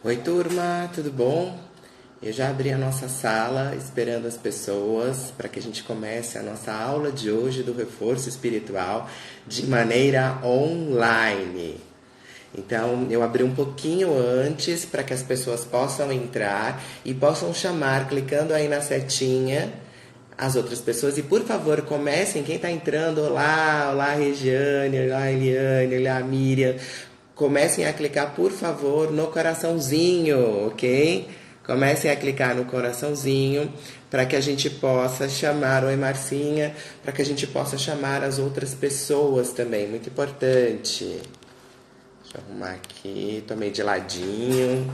Oi, turma, tudo bom? Eu já abri a nossa sala esperando as pessoas para que a gente comece a nossa aula de hoje do reforço espiritual de maneira online. Então, eu abri um pouquinho antes para que as pessoas possam entrar e possam chamar, clicando aí na setinha, as outras pessoas. E por favor, comecem, quem está entrando, olá, olá Regiane, olá Eliane, olá Miriam. Comecem a clicar, por favor, no coraçãozinho, ok? Comecem a clicar no coraçãozinho para que a gente possa chamar, oi Marcinha, para que a gente possa chamar as outras pessoas também, muito importante. Deixa eu arrumar aqui, tomei de ladinho.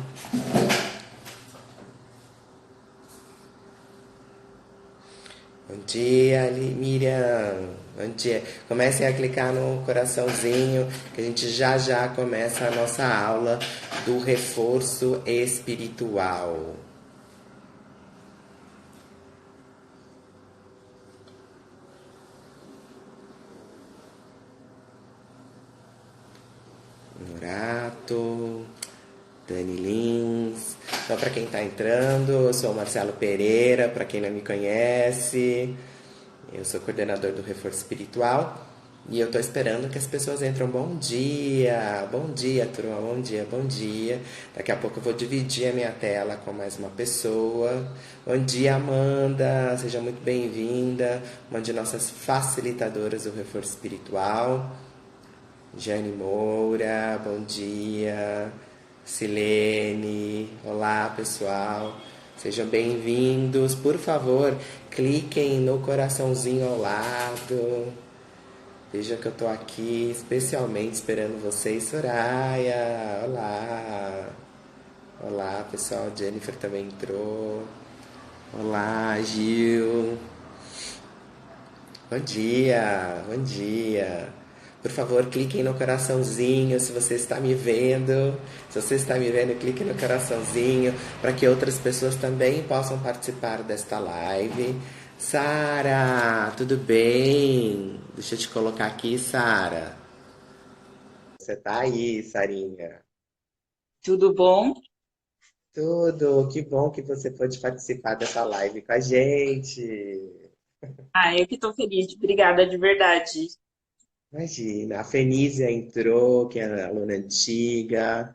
Bom dia, Miriam. Bom dia. Comecem a clicar no coraçãozinho, que a gente já já começa a nossa aula do reforço espiritual. Norato, Dani Lins. Só para quem está entrando, eu sou o Marcelo Pereira, para quem não me conhece. Eu sou coordenador do Reforço Espiritual e eu estou esperando que as pessoas entrem. Bom dia, turma, bom dia, bom dia. Daqui a pouco eu vou dividir a minha tela com mais uma pessoa. Bom dia, Amanda, seja muito bem-vinda. Uma de nossas facilitadoras do Reforço Espiritual. Jane Moura, bom dia. Silene, olá pessoal, sejam bem-vindos. Por favor, cliquem no coraçãozinho ao lado. Veja que eu tô aqui especialmente esperando vocês, Soraya. Olá, olá pessoal. Jennifer também entrou. Olá, Gil. Bom dia, bom dia. Por favor, cliquem no coraçãozinho se você está me vendo. Se você está me vendo, clique no coraçãozinho para que outras pessoas também possam participar desta live. Sara, tudo bem? Deixa eu te colocar aqui, Sara. Você tá aí, Sarinha? Tudo bom? Tudo, que bom que você pôde participar dessa live com a gente. Ah, eu que estou feliz. Obrigada de verdade. Imagina, a Fenísia entrou, que é aluna antiga.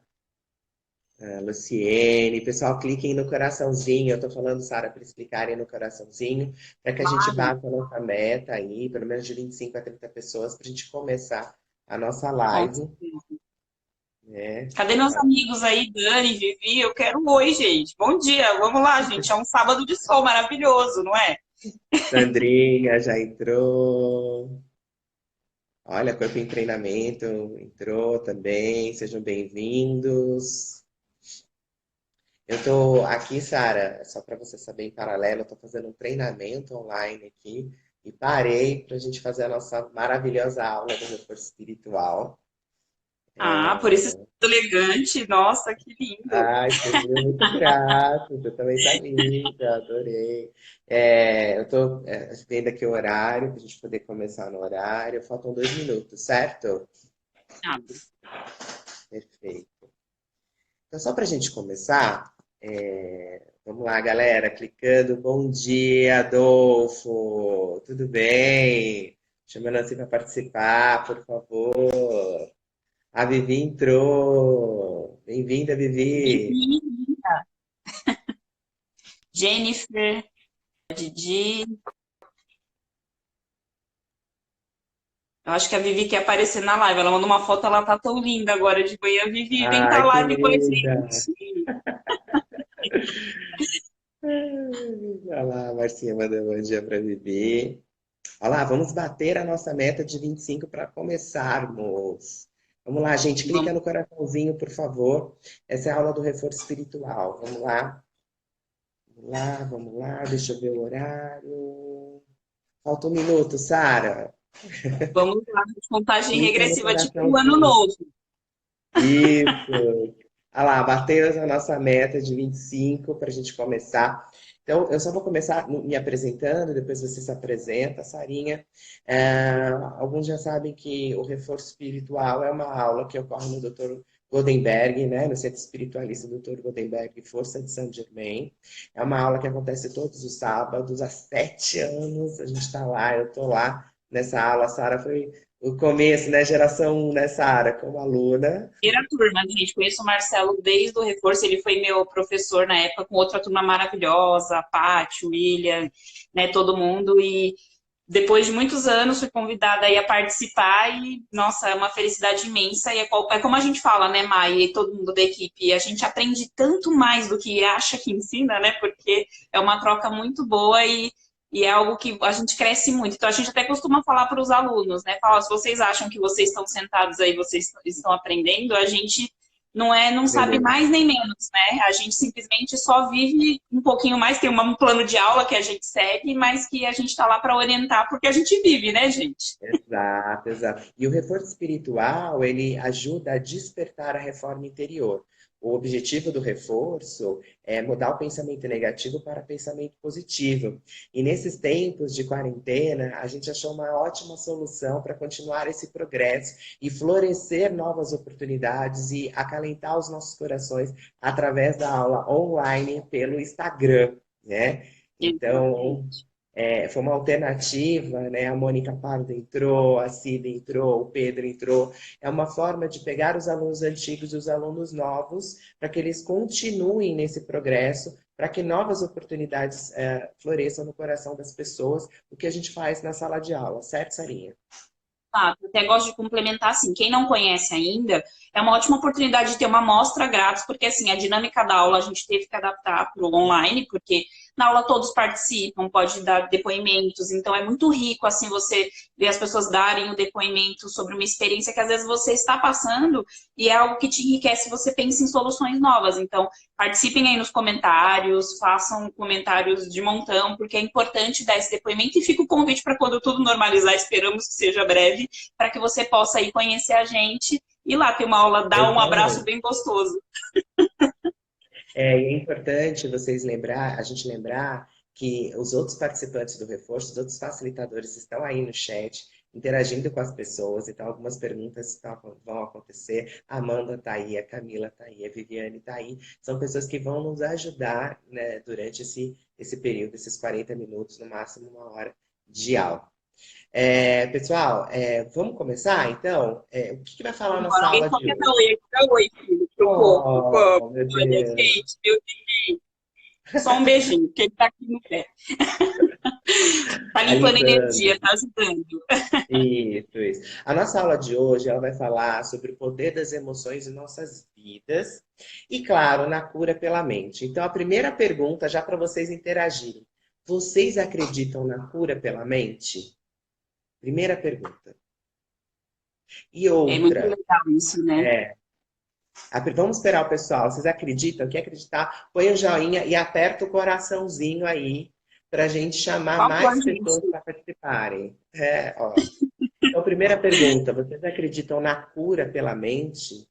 Luciene, pessoal, cliquem no coraçãozinho. Eu tô falando, Sara, para eles clicarem no coraçãozinho, para que a gente Claro. bata a nossa meta aí, pelo menos de 25 a 30 pessoas, para a gente começar a nossa Com live, certeza. né? Cadê meus amigos aí, Dani, Vivi? Eu quero um oi, gente. Bom dia. Vamos lá, gente. É um sábado de sol maravilhoso, não é? Sandrinha já entrou. Olha, Corpo em Treinamento entrou também. Sejam bem-vindos. Eu tô aqui, Sara, só para você saber, em paralelo, eu tô fazendo um treinamento online aqui e parei para a gente fazer a nossa maravilhosa aula do reforço espiritual. Ah, por isso é elegante. Nossa, que lindo. Ai, você viu? Muito grato, você também tá linda, adorei. Eu tô vendo aqui o horário, para a gente poder começar no horário. Faltam 2 minutos, certo? Ah, Perfeito. Então, só para a gente começar, vamos lá, galera, clicando. Bom dia, Adolfo. Tudo bem? Chamando assim para participar, por favor. A Vivi entrou. Bem-vinda, Vivi. Vivi, Jennifer, Didi. Eu acho que a Vivi quer aparecer na live. Ela mandou uma foto, ela tá tão linda agora de manhã. Vivi, vem pra Ai, que live com a linda. gente. Olha lá, a Marcinha mandando bom dia para Vivi. Olha lá, vamos bater a nossa meta de 25 para começarmos. Vamos lá, gente, clica Vamos. no coraçãozinho, por favor. Essa é a aula do reforço espiritual. Vamos lá, vamos lá, vamos lá. Deixa eu ver o horário. Falta 1 minuto, Sara. Vamos lá, contagem Clica no regressiva, tipo o ano coraçãozinho. novo. Isso. Ah lá, batemos a nossa meta de 25 para a gente começar. Então, eu só vou começar me apresentando, depois você se apresenta, Sarinha. Alguns já sabem que o reforço espiritual é uma aula que ocorre no Dr. Godenberg, né, no Centro Espiritualista Dr. Godenberg, Força de Saint Germain. É uma aula que acontece todos os sábados, há 7 anos a gente está lá, eu estou lá nessa aula. A Sara foi o começo, né, geração 1, né, Sara, como aluna. Primeira turma, gente. Conheço o Marcelo desde o reforço. Ele foi meu professor na época, com outra turma maravilhosa, a Paty, o William, né, todo mundo. E depois de muitos anos fui convidada aí a participar e, nossa, é uma felicidade imensa. E é como a gente fala, né, Mai, e todo mundo da equipe, a gente aprende tanto mais do que acha que ensina, né, porque é uma troca muito boa e é algo que a gente cresce muito. Então, a gente até costuma falar para os alunos, né, fala, se vocês acham que vocês estão sentados aí, vocês estão aprendendo, a gente não sabe Aprendendo. mais nem menos, né? A gente simplesmente só vive um pouquinho mais, tem um plano de aula que a gente segue, mas que a gente está lá para orientar porque a gente vive, né, gente? Exato, exato. E o reforço espiritual, ele ajuda a despertar a reforma interior. O objetivo do reforço é mudar o pensamento negativo para pensamento positivo. E nesses tempos de quarentena, a gente achou uma ótima solução para continuar esse progresso e florescer novas oportunidades e acalentar os nossos corações através da aula online pelo Instagram, né? Então, Exatamente. foi uma alternativa, né? A Mônica Pardo entrou, a Cida entrou, o Pedro entrou. É uma forma de pegar os alunos antigos e os alunos novos para que eles continuem nesse progresso, para que novas oportunidades floresçam no coração das pessoas, o que a gente faz na sala de aula, certo, Sarinha? Tá, até gosto de complementar assim, quem não conhece ainda, é uma ótima oportunidade de ter uma amostra grátis, porque assim, a dinâmica da aula a gente teve que adaptar para o online, porque na aula todos participam, pode dar depoimentos, então é muito rico assim você ver as pessoas darem o depoimento sobre uma experiência que às vezes você está passando e é algo que te enriquece, você pensa em soluções novas. Então, participem aí nos comentários, façam comentários de montão, porque é importante dar esse depoimento e fica o convite para quando tudo normalizar, esperamos que seja breve, para que você possa ir conhecer a gente e lá ter uma aula, dar um abraço Exatamente. bem gostoso. É importante a gente lembrar que os outros participantes do reforço, os outros facilitadores estão aí no chat, interagindo com as pessoas, então algumas perguntas vão acontecer. A Amanda está aí, a Camila está aí, a Viviane está aí. São pessoas que vão nos ajudar, né, durante esse período, esses 40 minutos, no máximo 1 hora de aula. Pessoal, vamos começar então? O que vai falar a nossa Agora, alguém aula só de quer dar hoje? oi, dá oi, filho, pro povo, Oh, meu olha, Deus! gente, meu Deus, só um beijinho, porque ele tá aqui no pé. Tá Tá limpando limpando. energia, tá ajudando. Isso, isso. A nossa aula de hoje, ela vai falar sobre o poder das emoções em nossas vidas e, claro, na cura pela mente. Então, a primeira pergunta, já para vocês interagirem. Vocês acreditam na cura pela mente? Primeira pergunta. E É muito outra, legal isso, né? é, vamos esperar o pessoal. Vocês acreditam? Quer acreditar? Põe o joinha e aperta o coraçãozinho aí para a gente chamar Por favor, mais pessoas gente. para participarem. Ó. Então, primeira pergunta: vocês acreditam na cura pela mente?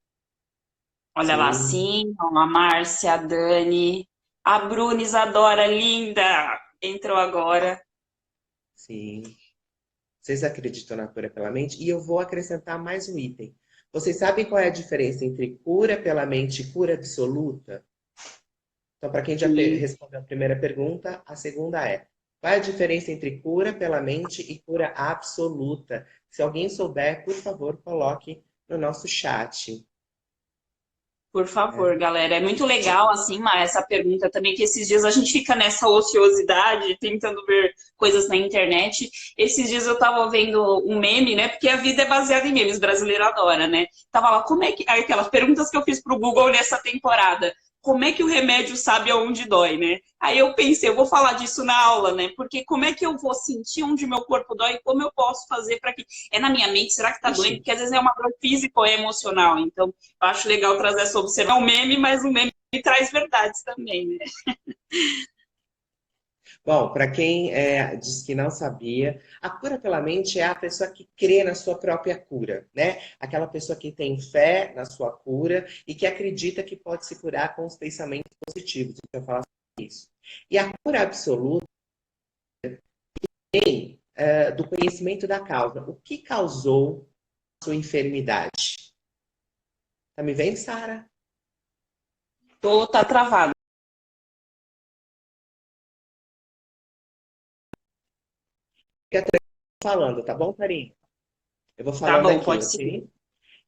Olha lá, Sim, sim, ó, a Márcia, a Dani, a Bruna Isadora, linda, entrou agora. sim. Vocês acreditam na cura pela mente? E eu vou acrescentar mais um item. Vocês sabem qual é a diferença entre cura pela mente e cura absoluta? Então, para quem já Sim, respondeu a primeira pergunta, a segunda é: qual é a diferença entre cura pela mente e cura absoluta? Se alguém souber, por favor, coloque no nosso chat. por favor, Né? galera. É muito legal, assim, mas essa pergunta também, que esses dias a gente fica nessa ociosidade, tentando ver coisas na internet. Esses dias eu tava vendo um meme, né? Porque a vida é baseada em memes, brasileiro adora, né? Tava lá, como é que. Aí, aquelas perguntas que eu fiz pro Google nessa temporada. Como é que o remédio sabe aonde dói, né? Aí eu pensei, eu vou falar disso na aula, né? Porque como é que eu vou sentir onde meu corpo dói? Como eu posso fazer para que. É na minha mente? Será que tá Ixi, doendo? Porque às vezes é uma dor física ou é emocional. Então, eu acho legal trazer essa observação. É um meme, mas o meme traz verdades também, né? bom, para quem diz que não sabia, a cura pela mente é a pessoa que crê na sua própria cura, né? Aquela pessoa que tem fé na sua cura e que acredita que pode se curar com os pensamentos positivos. Então, eu falar sobre isso. E a cura absoluta vem do conhecimento da causa. O que causou a sua enfermidade? Tá me vendo, Sara? Tá travado. Fica tranquilo falando, tá bom, Karine? Eu vou Tá falando bom, aqui, pode seguir. ok?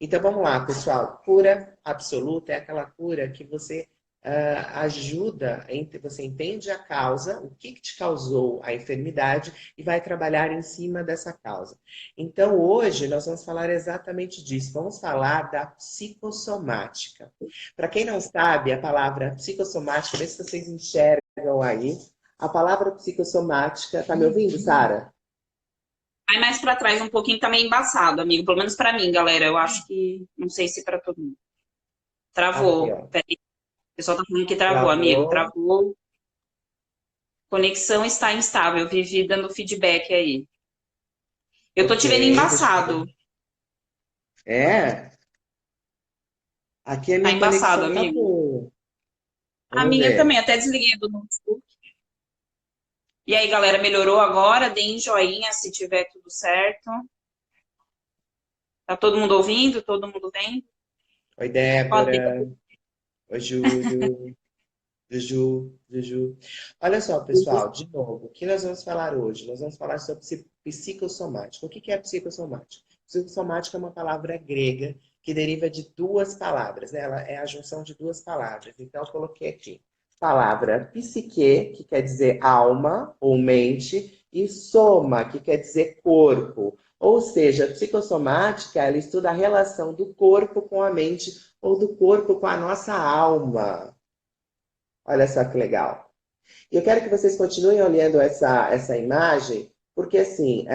Então vamos lá, pessoal. Cura absoluta é aquela cura que você ajuda, você entende a causa, o que te causou a enfermidade e vai trabalhar em cima dessa causa. Então hoje nós vamos falar exatamente disso. Vamos falar da psicossomática. Para quem não sabe, a palavra psicossomática, vê se vocês enxergam aí. A palavra psicossomática, tá me ouvindo, Sara? Aí mais pra trás um pouquinho tá meio embaçado, amigo. Pelo menos pra mim, galera. Eu acho que. Não sei se pra todo mundo. Aqui, Travou. ó. Peraí. O pessoal tá falando que travou, amigo. Travou. Travou. Conexão está instável. Vivi dando feedback aí. Eu tô Ok, te vendo deixa eu embaçado. ver. É, aqui a Tá minha embaçado, conexão tá amigo. boa. A Vamos minha também. ver. Até desliguei do notebook. E aí, galera, melhorou agora? Deem joinha se tiver tudo certo. Tá todo mundo ouvindo? Todo mundo vendo? Oi, Ó, Débora. Oi, Júlio. Juju. Olha só, pessoal, de novo, o que nós vamos falar hoje? Nós vamos falar sobre psicossomática. O que é psicossomática? Psicossomática é uma palavra grega que deriva de duas palavras, né? Ela é a junção de duas palavras. Então, eu coloquei aqui. Palavra psique, que quer dizer alma ou mente, e soma, que quer dizer corpo. Ou seja, a psicossomática, ela estuda a relação do corpo com a mente ou do corpo com a nossa alma. Olha só que legal. E eu quero que vocês continuem olhando essa imagem, porque assim,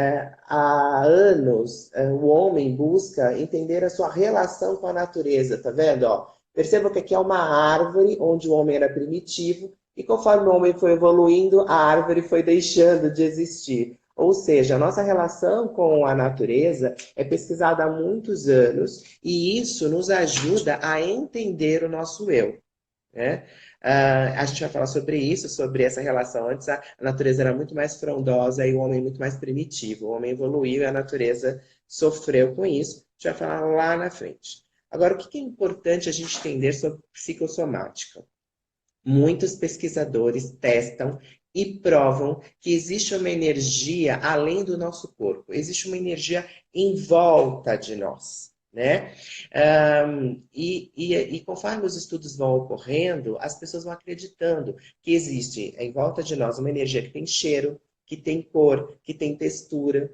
há anos o homem busca entender a sua relação com a natureza, tá vendo? Ó, perceba que aqui é uma árvore onde o homem era primitivo, e conforme o homem foi evoluindo, a árvore foi deixando de existir. Ou seja, a nossa relação com a natureza é pesquisada há muitos anos, e isso nos ajuda a entender o nosso eu, né? A gente vai falar sobre isso, sobre essa relação. Antes a natureza era muito mais frondosa e o homem muito mais primitivo. O homem evoluiu e a natureza sofreu com isso. A gente vai falar lá na frente. Agora, o que é importante a gente entender sobre psicossomática? Muitos pesquisadores testam e provam que existe uma energia além do nosso corpo, existe uma energia em volta de nós, né? E conforme os estudos vão ocorrendo, as pessoas vão acreditando que existe em volta de nós uma energia que tem cheiro, que tem cor, que tem textura.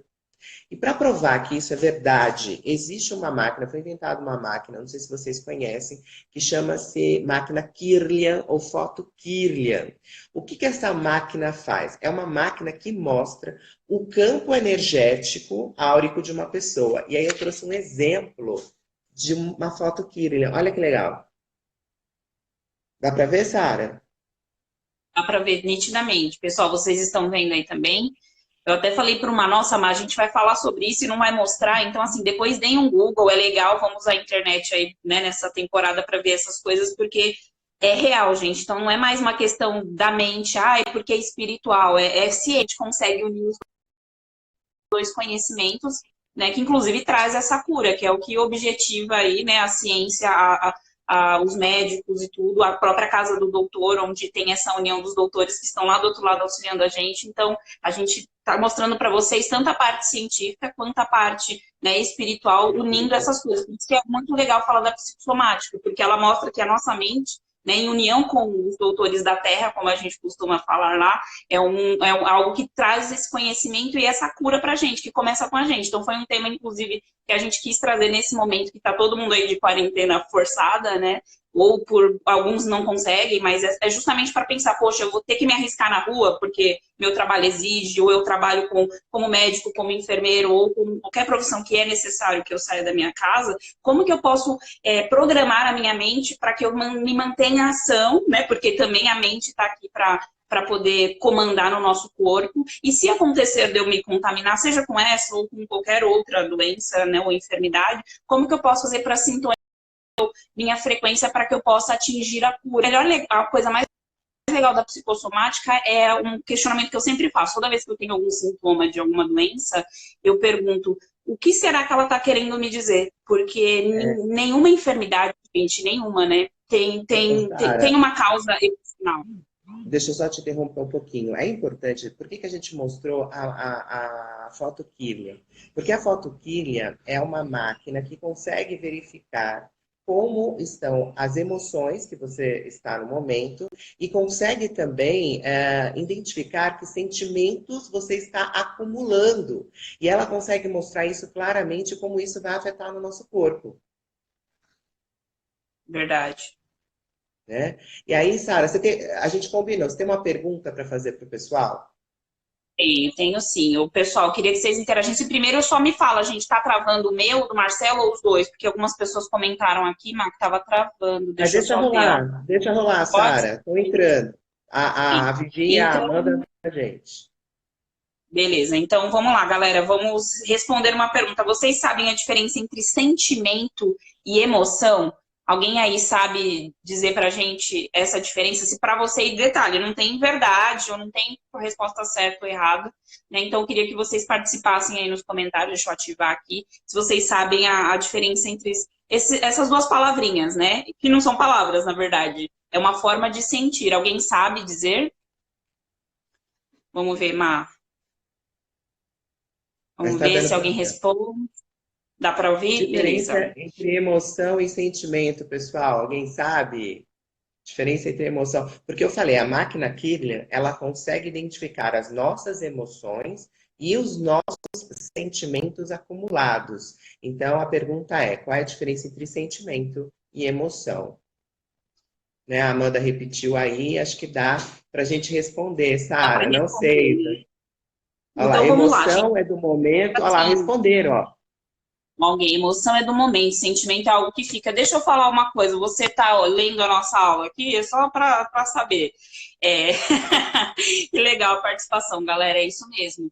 E para provar que isso é verdade, existe uma máquina, foi inventada uma máquina, não sei se vocês conhecem, que chama-se máquina Kirlian ou foto Kirlian. O que essa máquina faz? É uma máquina que mostra o campo energético áurico de uma pessoa. E aí eu trouxe um exemplo de uma foto Kirlian. Olha que legal. Dá para ver, Sara? Dá para ver nitidamente. Pessoal, vocês estão vendo aí também? Eu até falei para uma nossa, mas a gente vai falar sobre isso e não vai mostrar. Então, assim, depois deem um Google, é legal, vamos usar a internet aí, né, nessa temporada para ver essas coisas, porque é real, gente. Então, não é mais uma questão da mente, é porque é espiritual, é ciente, consegue unir os dois conhecimentos, né, que inclusive traz essa cura, que é o que objetiva aí, né, a ciência, os médicos e tudo, a própria casa do doutor, onde tem essa união dos doutores que estão lá do outro lado auxiliando a gente. Então, a gente está mostrando para vocês tanto a parte científica quanto a parte, né, espiritual, unindo essas coisas. Por isso que é muito legal falar da psicossomática, porque ela mostra que a nossa mente, né, em união com os doutores da Terra, como a gente costuma falar lá, algo que traz esse conhecimento e essa cura para a gente, que começa com a gente. Então, foi um tema, inclusive, que a gente quis trazer nesse momento que está todo mundo aí de quarentena forçada, né? Ou por alguns não conseguem, mas é justamente para pensar, poxa, eu vou ter que me arriscar na rua porque meu trabalho exige, ou eu trabalho como médico, como enfermeiro, ou com qualquer profissão que é necessário que eu saia da minha casa, como que eu posso programar a minha mente para que eu me mantenha em ação, né? Porque também a mente está aqui para poder comandar no nosso corpo. E se acontecer de eu me contaminar, seja com essa ou com qualquer outra doença, né, ou enfermidade, como que eu posso fazer para sintonizar minha frequência para que eu possa atingir a cura? A coisa mais legal da psicossomática é um questionamento que eu sempre faço. Toda vez que eu tenho algum sintoma de alguma doença, eu pergunto, o que será que ela está querendo me dizer? Porque nenhuma enfermidade Simplesmente nenhuma, né? Ô, Tem Sara, uma causa emocional. deixa eu só te interromper um pouquinho. É importante, por que que a gente mostrou a fotoquímia? Porque a fotoquímia é uma máquina que consegue verificar como estão as emoções que você está no momento e consegue também identificar que sentimentos você está acumulando. E ela consegue mostrar isso claramente, como isso vai afetar no nosso corpo. Verdade. Né? E aí, Sara, a gente combinou, você tem uma pergunta para fazer para o pessoal? Tenho sim. O pessoal, queria que vocês interagissem. Primeiro, só me fala, gente, tá travando o meu, do Marcelo ou os dois? Porque algumas pessoas comentaram aqui, Mar, que tava travando. Mas Deixa eu só ver, ó. deixa rolar, Pode? Sara. Estou entrando. A Vivi e a Então, Amanda a gente. beleza. Então, vamos lá, galera. Vamos responder uma pergunta. Vocês sabem a diferença entre sentimento e emoção? Alguém aí sabe dizer pra gente essa diferença? Se pra você, e detalhe, não tem verdade ou não tem resposta certa ou errada, né? Então, eu queria que vocês participassem aí nos comentários. Deixa eu ativar aqui. Se vocês sabem a diferença entre essas duas palavrinhas, né? Que não são palavras, na verdade. É uma forma de sentir. Alguém sabe dizer? Vamos ver, Má. Mas Vamos está ver dando se para alguém responde. Dá para ouvir? Beleza. diferença entre emoção e sentimento, pessoal. Alguém sabe? Diferença entre emoção. Porque eu falei, a máquina Kirlian, ela consegue identificar as nossas emoções e os nossos sentimentos acumulados. Então, a pergunta é, qual é a diferença entre sentimento e emoção? Né? A Amanda repetiu aí, acho que dá para a gente responder, Dá para Sara. Não responder, sei. né? Olha lá, Então vamos lá, gente. emoção é do momento. Olha lá, Assim, responderam, ó. alguém, emoção é do momento, sentimento é algo que fica. Deixa eu falar uma coisa, você está lendo a nossa aula aqui, é só para saber. É... que legal a participação, galera, é isso mesmo.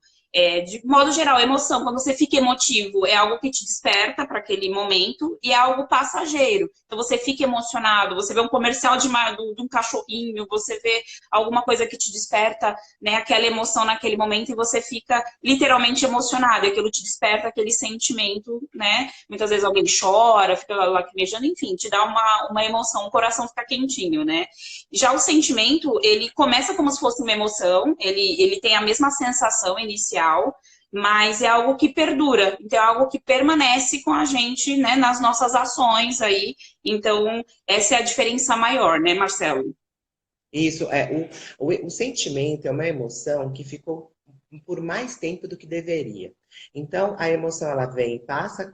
De modo geral, emoção, quando você fica emotivo, é algo que te desperta para aquele momento e é algo passageiro. Então você fica emocionado, você vê um comercial de um cachorrinho, você vê alguma coisa que te desperta, né, aquela emoção naquele momento e você fica literalmente emocionado, e aquilo te desperta aquele sentimento, né? Muitas vezes alguém chora, fica lacrimejando, enfim, te dá uma emoção, o coração fica quentinho, né? Já o sentimento, ele começa como se fosse uma emoção, ele tem a mesma sensação inicial, mas é algo que perdura, então é algo que permanece com a gente, né, nas nossas ações aí. Então, essa é a diferença maior, né, Marcelo? Isso, o sentimento é uma emoção que ficou por mais tempo do que deveria. Então, a emoção, ela vem e passa,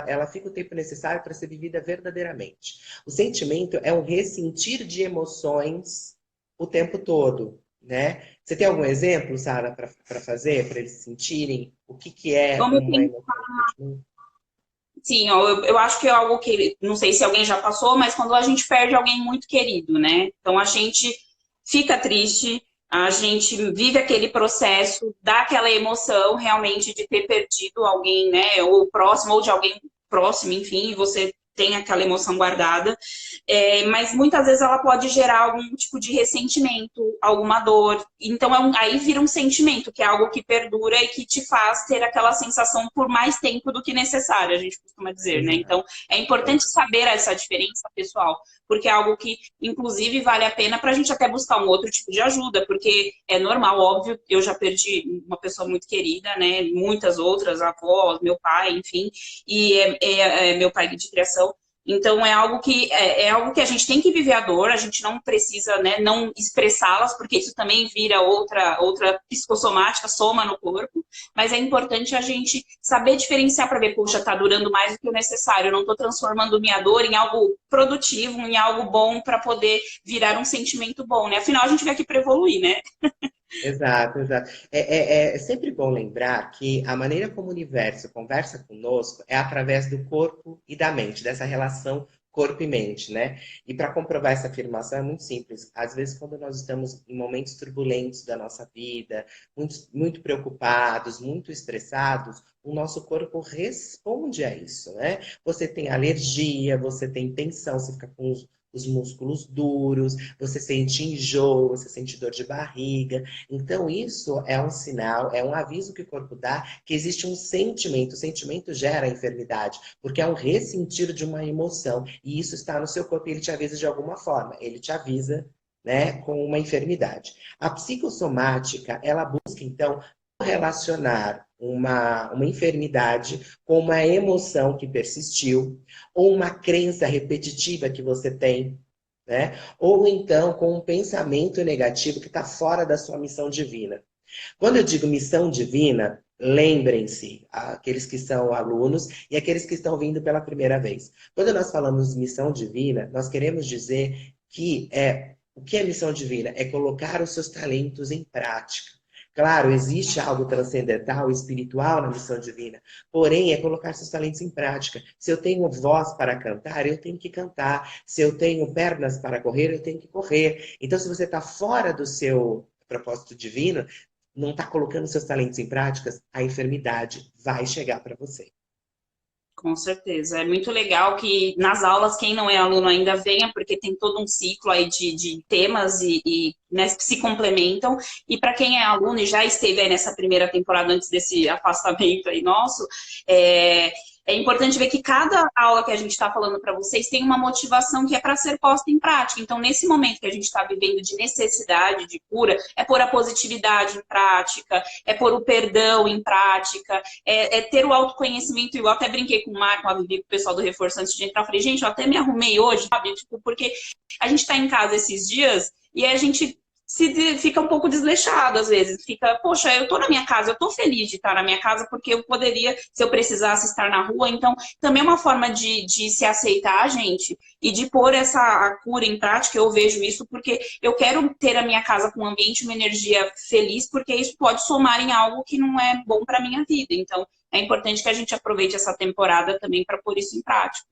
ela fica o tempo necessário para ser vivida verdadeiramente. O sentimento é um ressentir de emoções o tempo todo, né? Você tem algum exemplo, Sara, para fazer, para eles sentirem o que, que é Vamos uma pensar. emoção de sentimento? Sim, ó, eu acho que é algo que, não sei se alguém já passou, mas quando a gente perde alguém muito querido, né? Então a gente fica triste, a gente vive aquele processo, dá aquela emoção realmente de ter perdido alguém, né? Ou próximo, ou de alguém próximo, enfim, e você tem aquela emoção guardada. Mas muitas vezes ela pode gerar algum tipo de ressentimento, alguma dor. Então aí vira um sentimento, que é algo que perdura e que te faz ter aquela sensação por mais tempo do que necessário, a gente costuma dizer, né? Exato. Então é importante saber essa diferença, pessoal, porque é algo que, inclusive, vale a pena para a gente até buscar um outro tipo de ajuda, porque é normal, óbvio, eu já perdi uma pessoa muito querida, né? Muitas outras, avós, meu pai, enfim, e é meu pai de criação. Então é algo que a gente tem que viver a dor, a gente não precisa, né, não expressá-las, porque isso também vira outra psicossomática, soma no corpo, mas é importante a gente saber diferenciar para ver, poxa, tá durando mais do que o necessário, eu não estou transformando minha dor em algo produtivo, em algo bom para poder virar um sentimento bom, né? Afinal, a gente veio aqui para evoluir, né? Exato, exato. É sempre bom lembrar que a maneira como o universo conversa conosco é através do corpo e da mente, dessa relação corpo e mente, né? E para comprovar essa afirmação é muito simples. Às vezes, quando nós estamos em momentos turbulentos da nossa vida, muito preocupados, muito estressados, o nosso corpo responde a isso, né? Você tem alergia, você tem tensão, você fica com os músculos duros, você sente enjoo, você sente dor de barriga. Então, isso é um sinal, é um aviso que o corpo dá que existe um sentimento. O sentimento gera a enfermidade, porque é um ressentir de uma emoção. E isso está no seu corpo e ele te avisa de alguma forma. Ele te avisa, né, com uma enfermidade. A psicossomática, ela busca, então, relacionar uma enfermidade com uma emoção que persistiu, ou uma crença repetitiva que você tem, né? Ou então com um pensamento negativo que está fora da sua missão divina. Quando eu digo missão divina, lembrem-se, aqueles que são alunos e aqueles que estão vindo pela primeira vez. Quando nós falamos missão divina, nós queremos dizer que o que é missão divina? É colocar os seus talentos em prática. Claro, existe algo transcendental, espiritual na missão divina, porém é colocar seus talentos em prática. Se eu tenho voz para cantar, eu tenho que cantar. Se eu tenho pernas para correr, eu tenho que correr. Então, se você está fora do seu propósito divino, não está colocando seus talentos em práticas, a enfermidade vai chegar para você. Com certeza. É muito legal que nas aulas, quem não é aluno ainda venha, porque tem todo um ciclo aí de temas né, se complementam. E para quem é aluno e já esteve aí nessa primeira temporada antes desse afastamento aí nosso, é importante ver que cada aula que a gente está falando para vocês tem uma motivação que é para ser posta em prática. Então, nesse momento que a gente está vivendo de necessidade, de cura, é pôr a positividade em prática, é pôr o perdão em prática, é ter o autoconhecimento. Eu até brinquei com o Marco, a Vivi, com o pessoal do Reforço antes de entrar. Eu falei, gente, eu até me arrumei hoje, sabe? Tipo, porque a gente está em casa esses dias e a gente fica um pouco desleixado às vezes. Fica, poxa, eu tô na minha casa, eu tô feliz de estar na minha casa porque eu poderia, se eu precisasse, estar na rua. Então, também é uma forma de se aceitar, gente, e de pôr a cura em prática. Eu vejo isso porque eu quero ter a minha casa com um ambiente, uma energia feliz, porque isso pode somar em algo que não é bom para minha vida. Então, é importante que a gente aproveite essa temporada também para pôr isso em prática.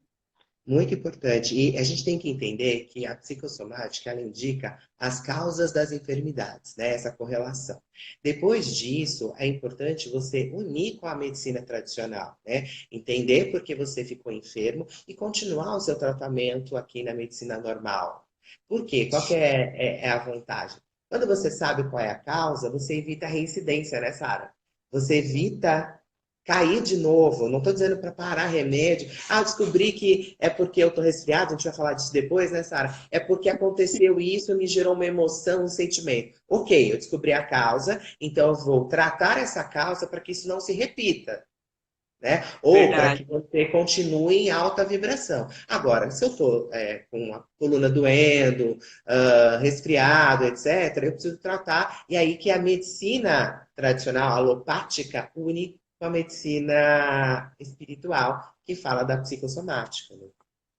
Muito importante. E a gente tem que entender que a psicossomática, ela indica as causas das enfermidades, né? Essa correlação. Depois disso, é importante você unir com a medicina tradicional, né? Entender por que você ficou enfermo e continuar o seu tratamento aqui na medicina normal. Por quê? Qual que é a vantagem? Quando você sabe qual é a causa, você evita a reincidência, né, Sara? Você evita cair de novo. Não estou dizendo para parar remédio. Ah, descobri que é porque eu estou resfriado, a gente vai falar disso depois, né, Sara? É porque aconteceu isso, me gerou uma emoção, um sentimento. Ok, eu descobri a causa, então eu vou tratar essa causa para que isso não se repita. Né? Ou para que Verdade. você continue em alta vibração. Agora, se eu estou com a coluna doendo, resfriado, etc., eu preciso tratar, e aí que a medicina tradicional, alopática, une com a medicina espiritual, que fala da psicossomática. Né?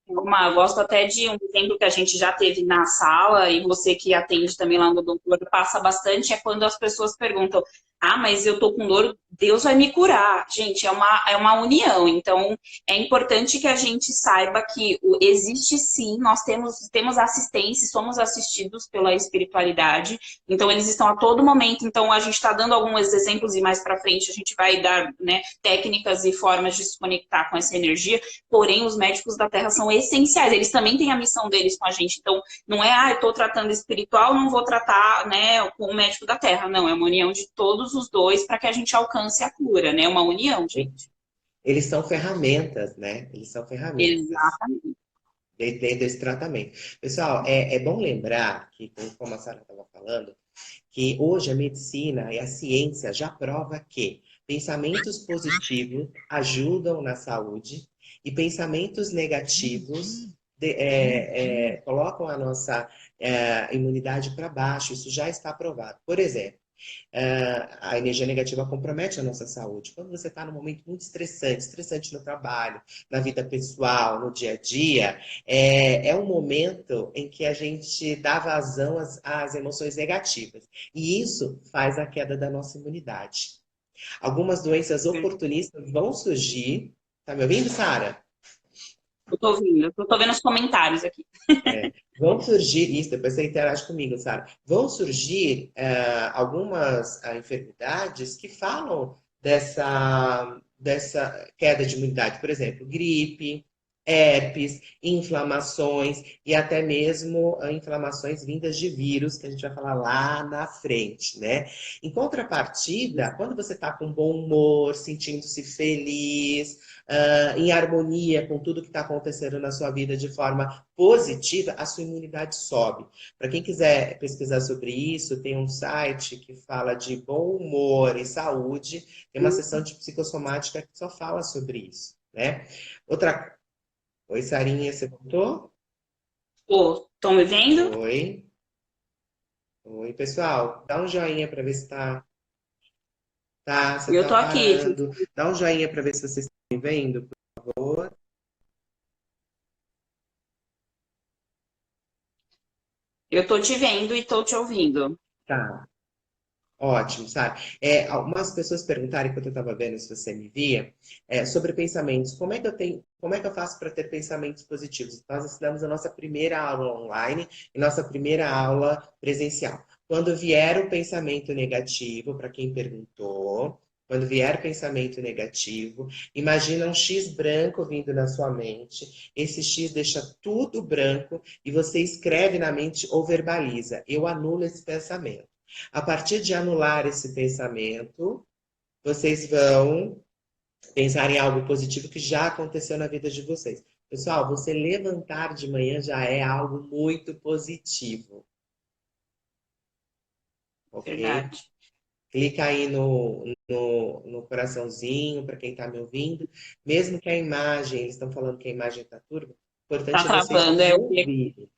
Eu gosto até de um exemplo que a gente já teve na sala, e você que atende também lá no doutor passa bastante, é quando as pessoas perguntam: ah, mas eu tô com dor, Deus vai me curar. Gente, é uma união. Então, é importante que a gente saiba que existe sim, nós temos assistência, somos assistidos pela espiritualidade. Então, eles estão a todo momento. Então, a gente está dando alguns exemplos e mais para frente a gente vai dar, né, técnicas e formas de se conectar com essa energia. Porém, os médicos da Terra são essenciais. Eles também têm a missão deles com a gente. Então, não é, eu estou tratando espiritual, não vou tratar, né, com o médico da Terra. Não, é uma união de todos os dois para que a gente alcance a cura, né? Uma união, gente. Eles são ferramentas, né? Eles são ferramentas Exatamente. dentro desse tratamento. Pessoal, é bom lembrar que, como a Sara estava falando, que hoje a medicina e a ciência já prova que pensamentos positivos ajudam na saúde e pensamentos negativos colocam a nossa imunidade para baixo. Isso já está provado. Por exemplo, a energia negativa compromete a nossa saúde. Quando você está num momento muito estressante no trabalho, na vida pessoal, no dia a dia, é um momento em que a gente dá vazão às emoções negativas. E isso faz a queda da nossa imunidade. Algumas doenças oportunistas vão surgir. Tá me ouvindo, Sara? Eu tô ouvindo, eu tô vendo os comentários aqui. Vão surgir, isso, depois você interage comigo, Sara. Vão surgir algumas enfermidades que falam dessa queda de imunidade. Por exemplo, gripe, herpes, inflamações e até mesmo inflamações vindas de vírus, que a gente vai falar lá na frente, né? Em contrapartida, quando você está com bom humor, sentindo-se feliz, em harmonia com tudo que está acontecendo na sua vida de forma positiva, a sua imunidade sobe. Para quem quiser pesquisar sobre isso, tem um site que fala de bom humor e saúde, tem uma seção de psicossomática que só fala sobre isso, né? Outra Oi, Sarinha, você voltou? Ô, estão me vendo? Oi. Oi, pessoal. Dá um joinha para ver se você Eu tá tô aqui. parando. Dá um joinha para ver se vocês estão me vendo, por favor. Eu tô te vendo e tô te ouvindo. Tá. Ótimo, sabe? Algumas pessoas perguntaram, enquanto eu estava vendo se você me via, sobre pensamentos. Como é que eu faço para ter pensamentos positivos? Nós ensinamos a nossa primeira aula online e nossa primeira aula presencial. Quando vier o pensamento negativo, para quem perguntou, quando vier pensamento negativo, imagina um X branco vindo na sua mente. Esse X deixa tudo branco e você escreve na mente ou verbaliza. Eu anulo esse pensamento. A partir de anular esse pensamento, vocês vão pensar em algo positivo que já aconteceu na vida de vocês. Pessoal, você levantar de manhã já é algo muito positivo, ok? Verdade. Clica aí no coraçãozinho para quem está me ouvindo. Mesmo que a imagem, eles estão falando que a imagem está turva, o Tá importante é vocês travando. me ouvirem.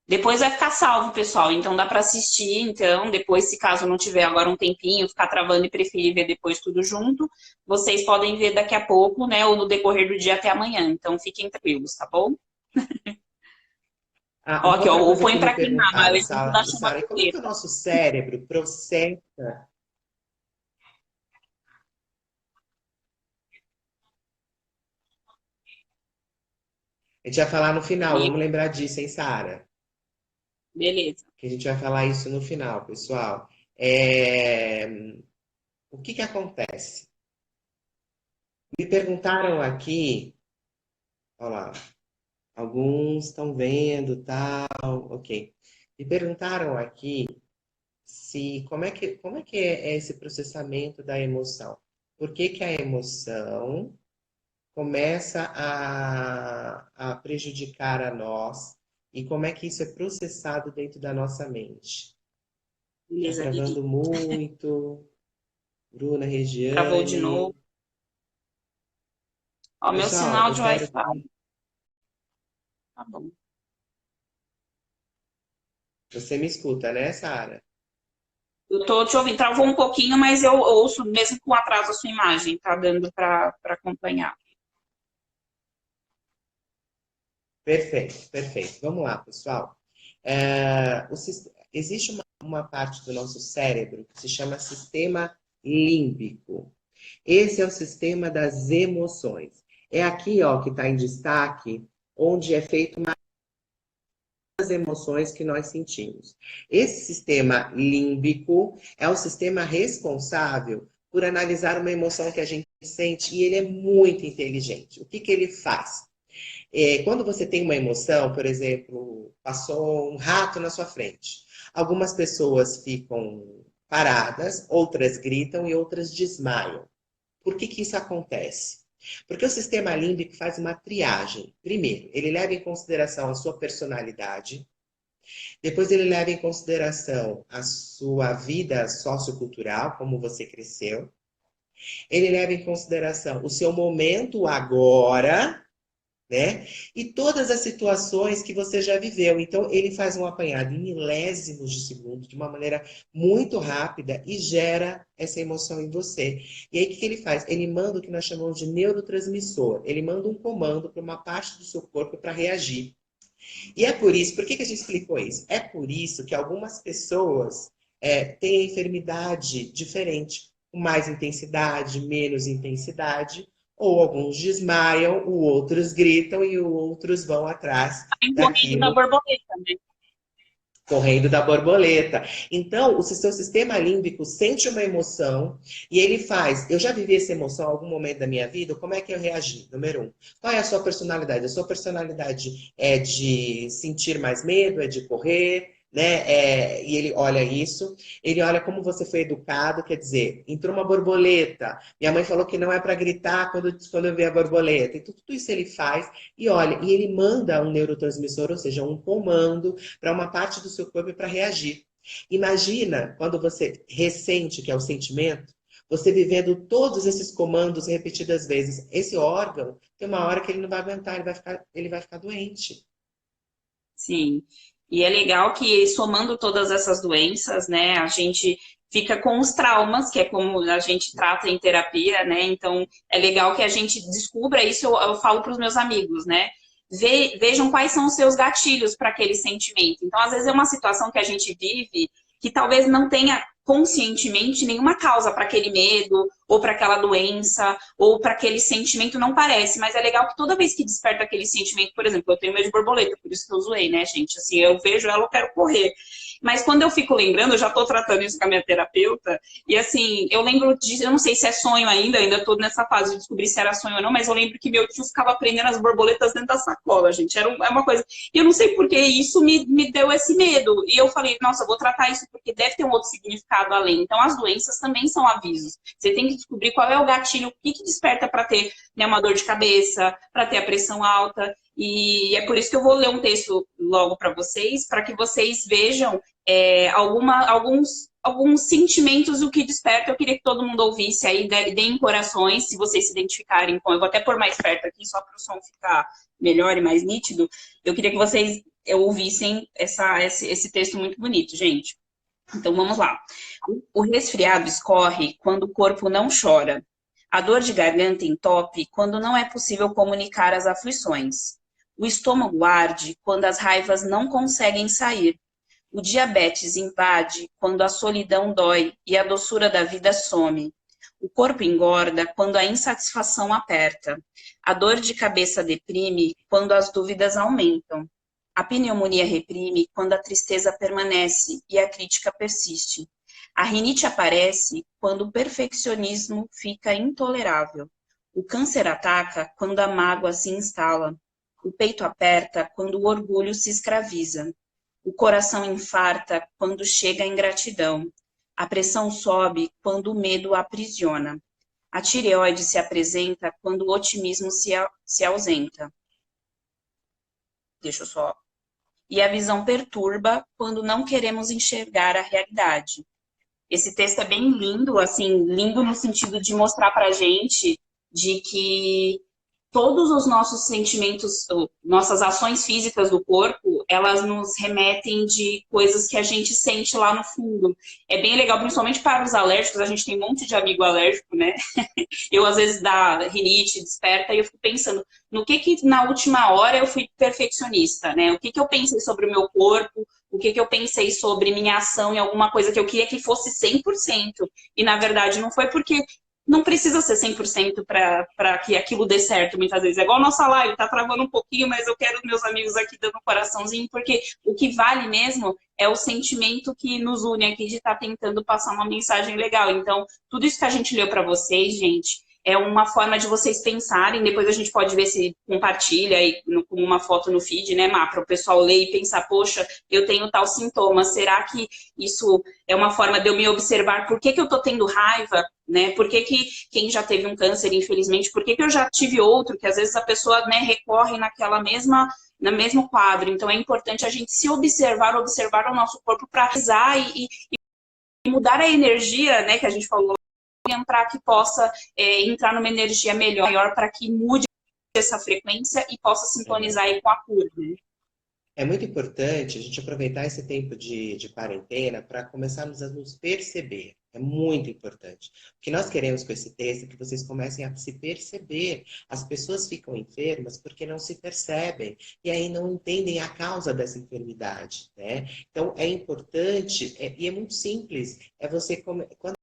Depois vai ficar salvo, pessoal. Então dá para assistir. Então, depois, se caso não tiver agora um tempinho, ficar travando e preferir ver depois tudo junto, vocês podem ver daqui a pouco, né? Ou no decorrer do dia até amanhã. Então fiquem tranquilos, tá bom? Ah, Ó, uma aqui, ó, outra o coisa que põe me para queimar, mas é o perguntaram, exemplo da chama Sara, como é que o preta. nosso cérebro processa? A gente vai falar no final, vamos lembrar disso, hein, Sara? Beleza. Que a gente vai falar isso no final, pessoal. É, O que que acontece? Me perguntaram aqui, olha lá, alguns estão vendo, tal, ok. Me perguntaram aqui se como é que é esse processamento da emoção? Por que que a emoção começa a prejudicar a nós e como é que isso é processado dentro da nossa mente? Tá Beleza, Vivi. travando muito. Bruna, Travou de novo. Regiane. Ó, meu Pessoal, sinal eu de quero Wi-Fi. que Tá bom. você me escuta, né, Sara? Eu tô te ouvindo. Travou um pouquinho, mas eu ouço mesmo com atraso a sua imagem. Tá dando para acompanhar. Perfeito, perfeito. Vamos lá, pessoal. Existe uma parte do nosso cérebro que se chama sistema límbico. Esse é o sistema das emoções. É aqui, ó, que está em destaque, onde é feito as emoções que nós sentimos. Esse sistema límbico é o sistema responsável por analisar uma emoção que a gente sente e ele é muito inteligente. O que que ele faz? Quando você tem uma emoção, por exemplo, passou um rato na sua frente, algumas pessoas ficam paradas, outras gritam e outras desmaiam. Por que que isso acontece? Porque o sistema límbico faz uma triagem. Primeiro, ele leva em consideração a sua personalidade, depois ele leva em consideração a sua vida sociocultural, como você cresceu. Ele leva em consideração o seu momento agora, né? E todas as situações que você já viveu. Então, ele faz um apanhado em milésimos de segundo, de uma maneira muito rápida e gera essa emoção em você. E aí, o que ele faz? Ele manda o que nós chamamos de neurotransmissor. Ele manda um comando para uma parte do seu corpo para reagir. E é por isso, por que que a gente explicou isso? É por isso que algumas pessoas têm a enfermidade diferente, com mais intensidade, menos intensidade, ou alguns desmaiam, os outros gritam e os outros vão atrás Tem corrido da daquilo. borboleta, né? correndo da borboleta. Então, o seu sistema límbico sente uma emoção e ele faz. Eu já vivi essa emoção em algum momento da minha vida, como é que eu reagi? Número um, qual é a sua personalidade? A sua personalidade é de sentir mais medo, é de correr, né? E ele olha isso, ele olha como você foi educado, quer dizer, entrou uma borboleta. Minha mãe falou que não é para gritar quando eu ver a borboleta. Então, tudo isso ele faz e olha, e ele manda um neurotransmissor, ou seja, um comando para uma parte do seu corpo para reagir. Imagina quando você ressente, que é o sentimento, você vivendo todos esses comandos repetidas vezes. Esse órgão, tem uma hora que ele não vai aguentar, ele vai ficar doente. Sim. E é legal que somando todas essas doenças, né, a gente fica com os traumas, que é como a gente trata em terapia, né? Então é legal que a gente descubra isso, eu falo para os meus amigos, né? Vejam quais são os seus gatilhos para aquele sentimento. Então, às vezes é uma situação que a gente vive que talvez não tenha conscientemente nenhuma causa para aquele medo, ou para aquela doença, ou para aquele sentimento, não parece, mas é legal que toda vez que desperta aquele sentimento, por exemplo, eu tenho medo de borboleta, por isso que eu zoei, né, gente? Assim, eu vejo ela, eu quero correr. Mas quando eu fico lembrando, eu já estou tratando isso com a minha terapeuta, e assim, eu lembro de, eu não sei se é sonho ainda estou nessa fase de descobrir se era sonho ou não, mas eu lembro que meu tio ficava prendendo as borboletas dentro da sacola, gente. É uma coisa. E eu não sei porque isso me deu esse medo. E eu falei, nossa, eu vou tratar isso porque deve ter um outro significado além. Então, as doenças também são avisos. Você tem que descobrir qual é o gatilho, o que desperta para ter, né, uma dor de cabeça, para ter a pressão alta. E é por isso que eu vou ler um texto logo para vocês, para que vocês vejam alguns sentimentos o que desperta. Eu queria que todo mundo ouvisse aí, deem corações, se vocês se identificarem com. Eu vou até pôr mais perto aqui, só para o som ficar melhor e mais nítido. Eu queria que vocês ouvissem esse texto muito bonito, gente. Então vamos lá. O resfriado escorre quando o corpo não chora. A dor de garganta entope quando não é possível comunicar as aflições. O estômago arde quando as raivas não conseguem sair. O diabetes invade quando a solidão dói e a doçura da vida some. O corpo engorda quando a insatisfação aperta. A dor de cabeça deprime quando as dúvidas aumentam. A pneumonia reprime quando a tristeza permanece e a crítica persiste. A rinite aparece quando o perfeccionismo fica intolerável. O câncer ataca quando a mágoa se instala. O peito aperta quando o orgulho se escraviza. O coração infarta quando chega a ingratidão. A pressão sobe quando o medo aprisiona. A tireoide se apresenta quando o otimismo se ausenta. Deixa eu só. E a visão perturba quando não queremos enxergar a realidade. Esse texto é bem lindo, assim, lindo no sentido de mostrar pra gente de que todos os nossos sentimentos, nossas ações físicas do corpo, elas nos remetem de coisas que a gente sente lá no fundo. É bem legal, principalmente para os alérgicos, a gente tem um monte de amigo alérgico, né? Eu, às vezes, dá rinite, desperta, e eu fico pensando no que na última hora eu fui perfeccionista, né? O que eu pensei sobre o meu corpo, o que eu pensei sobre minha ação em alguma coisa que eu queria que fosse 100%. E, na verdade, não foi porque não precisa ser 100% para que aquilo dê certo, muitas vezes. É igual a nossa live, tá travando um pouquinho, mas eu quero meus amigos aqui dando um coraçãozinho, porque o que vale mesmo é o sentimento que nos une aqui de estar tentando passar uma mensagem legal. Então, tudo isso que a gente leu para vocês, gente, é uma forma de vocês pensarem. Depois a gente pode ver se compartilha aí como uma foto no feed, né, Má? Para o pessoal ler e pensar, poxa, eu tenho tal sintoma. Será que isso é uma forma de eu me observar? Por que eu tô tendo raiva? Né? Por que quem já teve um câncer, infelizmente, por que eu já tive outro? Que às vezes a pessoa, né, recorre no mesmo quadro. Então é importante a gente se observar, observar o nosso corpo para usar e mudar a energia, né, que a gente falou, para que possa entrar numa energia melhor, maior, para que mude essa frequência e possa sintonizar É. aí com a cura. Né? É muito importante a gente aproveitar esse tempo de quarentena para começarmos a nos perceber. É muito importante. O que nós queremos com esse texto é que vocês comecem a se perceber. As pessoas ficam enfermas porque não se percebem e aí não entendem a causa dessa enfermidade, né? Então é importante e é muito simples. É você quando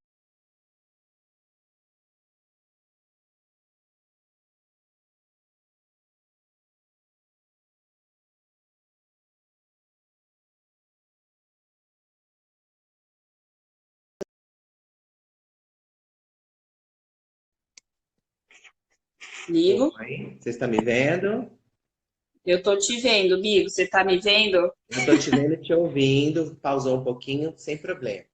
Ligo. Oi, você está me vendo? Eu tô te vendo, Bigo. Você tá me vendo? Eu estou te vendo e te ouvindo, pausou um pouquinho, sem problemas.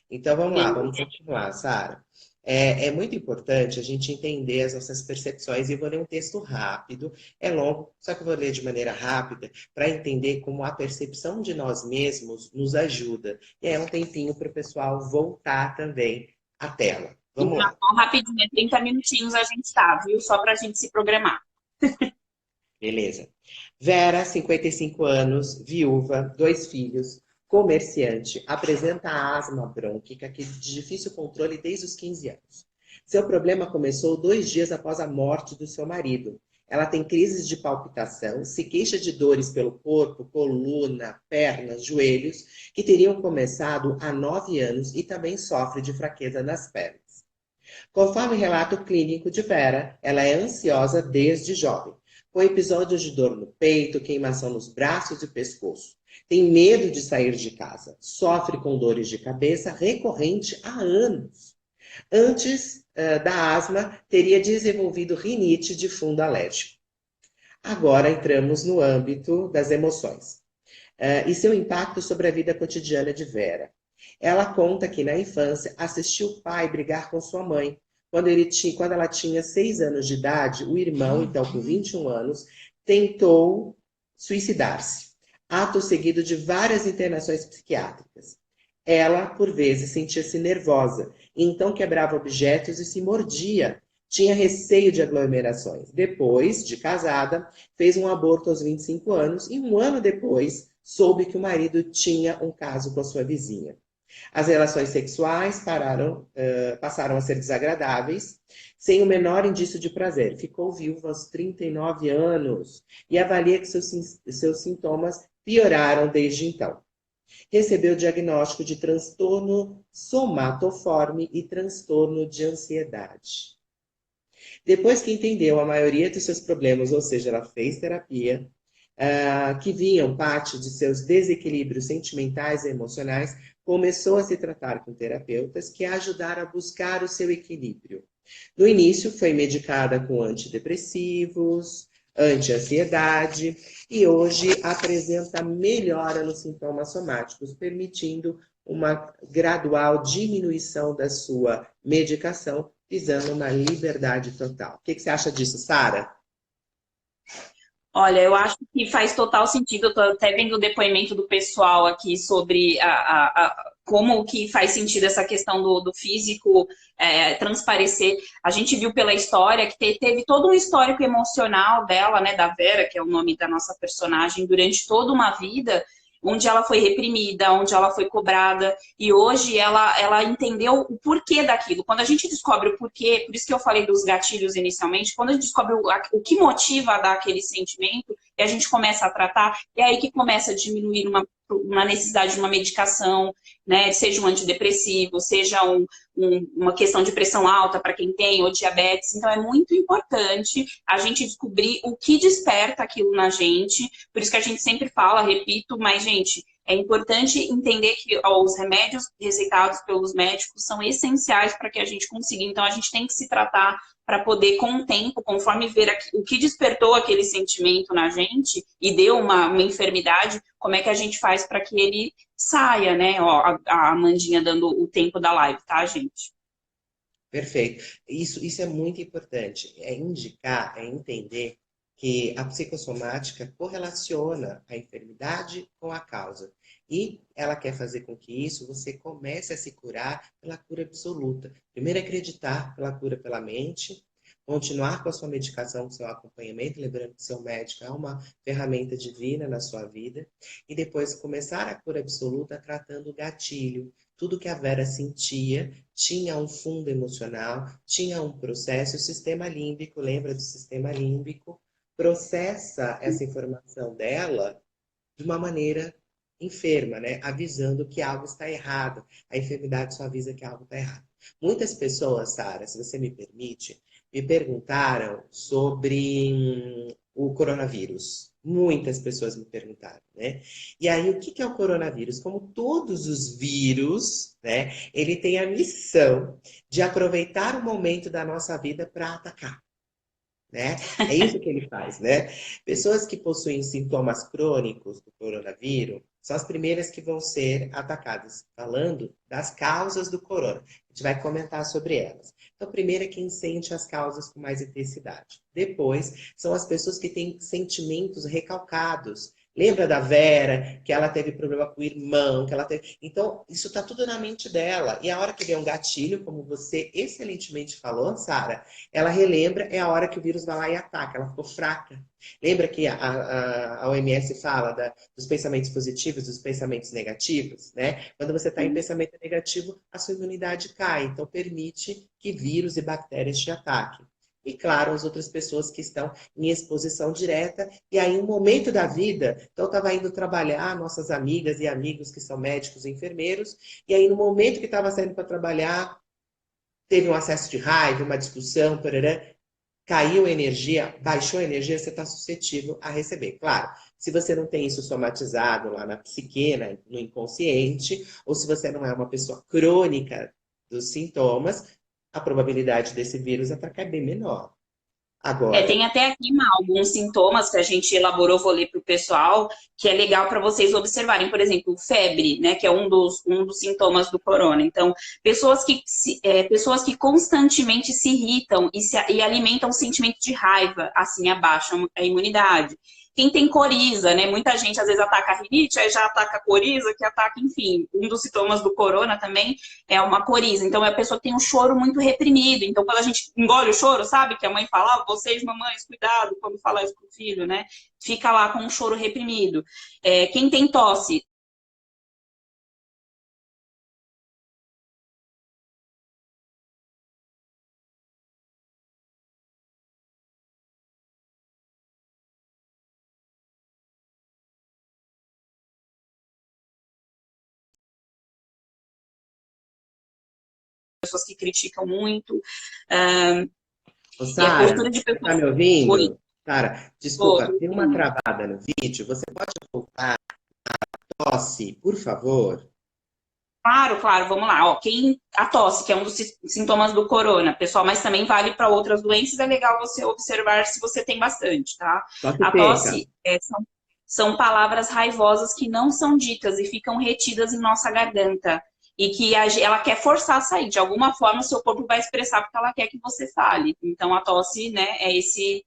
Então vamos lá, vamos Beleza. continuar, Sara. É muito importante a gente entender as nossas percepções, e eu vou ler um texto rápido, é longo, só que eu vou ler de maneira rápida, para entender como a percepção de nós mesmos nos ajuda. E aí é um tempinho para o pessoal voltar também à tela. Vamos lá. Então, rapidinho, 30 minutinhos a gente tá, viu? Só pra gente se programar. Beleza. Vera, 55 anos, viúva, 2 filhos, comerciante, apresenta asma brônquica que de difícil controle desde os 15 anos. Seu problema começou 2 dias após a morte do seu marido. Ela tem crises de palpitação, se queixa de dores pelo corpo, coluna, pernas, joelhos, que teriam começado há 9 anos e também sofre de fraqueza nas pernas. Conforme o relato clínico de Vera, ela é ansiosa desde jovem, com episódios de dor no peito, queimação nos braços e pescoço. Tem medo de sair de casa, sofre com dores de cabeça recorrente há anos. Antes da asma, teria desenvolvido rinite de fundo alérgico. Agora entramos no âmbito das emoções e seu impacto sobre a vida cotidiana de Vera. Ela conta que na infância assistiu o pai brigar com sua mãe. Quando ela tinha 6 anos de idade, o irmão, então com 21 anos, tentou suicidar-se. Ato seguido de várias internações psiquiátricas. Ela, por vezes, sentia-se nervosa, e então quebrava objetos e se mordia. Tinha receio de aglomerações. Depois, de casada, fez um aborto aos 25 anos e um ano depois soube que o marido tinha um caso com a sua vizinha. As relações sexuais passaram a ser desagradáveis, sem o menor indício de prazer. Ficou viúva aos 39 anos e avalia que seus sintomas pioraram desde então. Recebeu o diagnóstico de transtorno somatoforme e transtorno de ansiedade. Depois que entendeu a maioria dos seus problemas, ou seja, ela fez terapia, que vinham parte de seus desequilíbrios sentimentais e emocionais, começou a se tratar com terapeutas que a ajudaram a buscar o seu equilíbrio. No início, foi medicada com antidepressivos, anti-ansiedade, e hoje apresenta melhora nos sintomas somáticos, permitindo uma gradual diminuição da sua medicação, visando uma liberdade total. O que você acha disso, Sara? Olha, eu acho que faz total sentido. Eu tô até vendo o depoimento do pessoal aqui sobre como que faz sentido essa questão do físico transparecer. A gente viu pela história que teve todo um histórico emocional dela, né, da Vera, que é o nome da nossa personagem, durante toda uma vida, onde ela foi reprimida, onde ela foi cobrada, e hoje ela entendeu o porquê daquilo. Quando a gente descobre o porquê, por isso que eu falei dos gatilhos inicialmente, quando a gente descobre o que motiva a dar aquele sentimento, e a gente começa a tratar, é aí que começa a diminuir uma necessidade de uma medicação, né? Seja um antidepressivo, seja uma questão de pressão alta para quem tem, ou diabetes. Então, é muito importante a gente descobrir o que desperta aquilo na gente. Por isso que a gente sempre fala, repito, mas, gente, é importante entender que os remédios receitados pelos médicos são essenciais para que a gente consiga. Então, a gente tem que se tratar para poder, com o tempo, conforme ver o que despertou aquele sentimento na gente e deu uma enfermidade, como é que a gente faz para que ele saia, né? Ó, a Amandinha dando o tempo da live, tá, gente? Perfeito. Isso é muito importante. É indicar, é entender que a psicossomática correlaciona a enfermidade com a causa. E ela quer fazer com que isso você comece a se curar pela cura absoluta. Primeiro, acreditar pela cura pela mente, continuar com a sua medicação, com o seu acompanhamento, lembrando que seu médico é uma ferramenta divina na sua vida. E depois, começar a cura absoluta tratando o gatilho. Tudo que a Vera sentia tinha um fundo emocional, tinha um processo, o sistema límbico, lembra do sistema límbico, processa essa informação dela de uma maneira enferma, né? Avisando que algo está errado. A enfermidade só avisa que algo está errado. Muitas pessoas, Sara, se você me permite, me perguntaram sobre o coronavírus. Muitas pessoas me perguntaram, né? E aí, o que é o coronavírus? Como todos os vírus, né? Ele tem a missão de aproveitar o momento da nossa vida para atacar. né? É isso que ele faz, né? Pessoas que possuem sintomas crônicos do coronavírus são as primeiras que vão ser atacadas, falando das causas do corona. A gente vai comentar sobre elas. Então, primeiro é quem sente as causas com mais intensidade. Depois, são as pessoas que têm sentimentos recalcados. Lembra da Vera, que ela teve problema com o irmão, que ela teve. Então, isso está tudo na mente dela. E a hora que vem um gatilho, como você excelentemente falou, Sara, ela relembra, é a hora que o vírus vai lá e ataca, ela ficou fraca. Lembra que a OMS fala dos pensamentos positivos, dos pensamentos negativos, né? Quando você está em pensamento negativo, a sua imunidade cai, então permite que vírus e bactérias te ataquem. E claro, as outras pessoas que estão em exposição direta, e aí um momento da vida, então eu estava indo trabalhar, nossas amigas e amigos que são médicos e enfermeiros, e aí no momento que estava saindo para trabalhar, teve um acesso de raiva, uma discussão, parará, caiu a energia, baixou a energia, você está suscetível a receber. Claro, se você não tem isso somatizado lá na psique, né, no inconsciente, ou se você não é uma pessoa crônica dos sintomas, a probabilidade desse vírus atacar é bem menor. Tem Agora, até aqui alguns sintomas que a gente elaborou, vou ler para o pessoal, que é legal para vocês observarem. Por exemplo, febre, né, que é um dos sintomas do corona. Então, pessoas que constantemente se irritam e alimentam um sentimento de raiva, assim, abaixam a imunidade. Quem tem coriza, né? Muita gente às vezes ataca a rinite, aí já ataca a coriza, que ataca, enfim. Um dos sintomas do corona também é uma coriza. Então, é a pessoa que tem um choro muito reprimido. Então, quando a gente engole o choro, sabe? Que a mãe fala, vocês, mamães, cuidado, quando fala isso pro filho, né? Fica lá com um choro reprimido. Quem tem tosse, pessoas que criticam muito, e a Sara, postura de você está pessoas. me Oi, ouvindo? Sara, tô desculpa, tem uma ouvindo. travada no vídeo, você pode voltar a tosse, por favor? Claro, claro, vamos lá. Ó, a tosse, que é um dos sintomas do corona, pessoal, mas também vale para outras doenças, é legal você observar se você tem bastante, tá? Tosse A seca. tosse são palavras raivosas que não são ditas e ficam retidas em nossa garganta. E que ela quer forçar a sair. De alguma forma, o seu corpo vai expressar porque ela quer que você fale. Então, a tosse, né, esse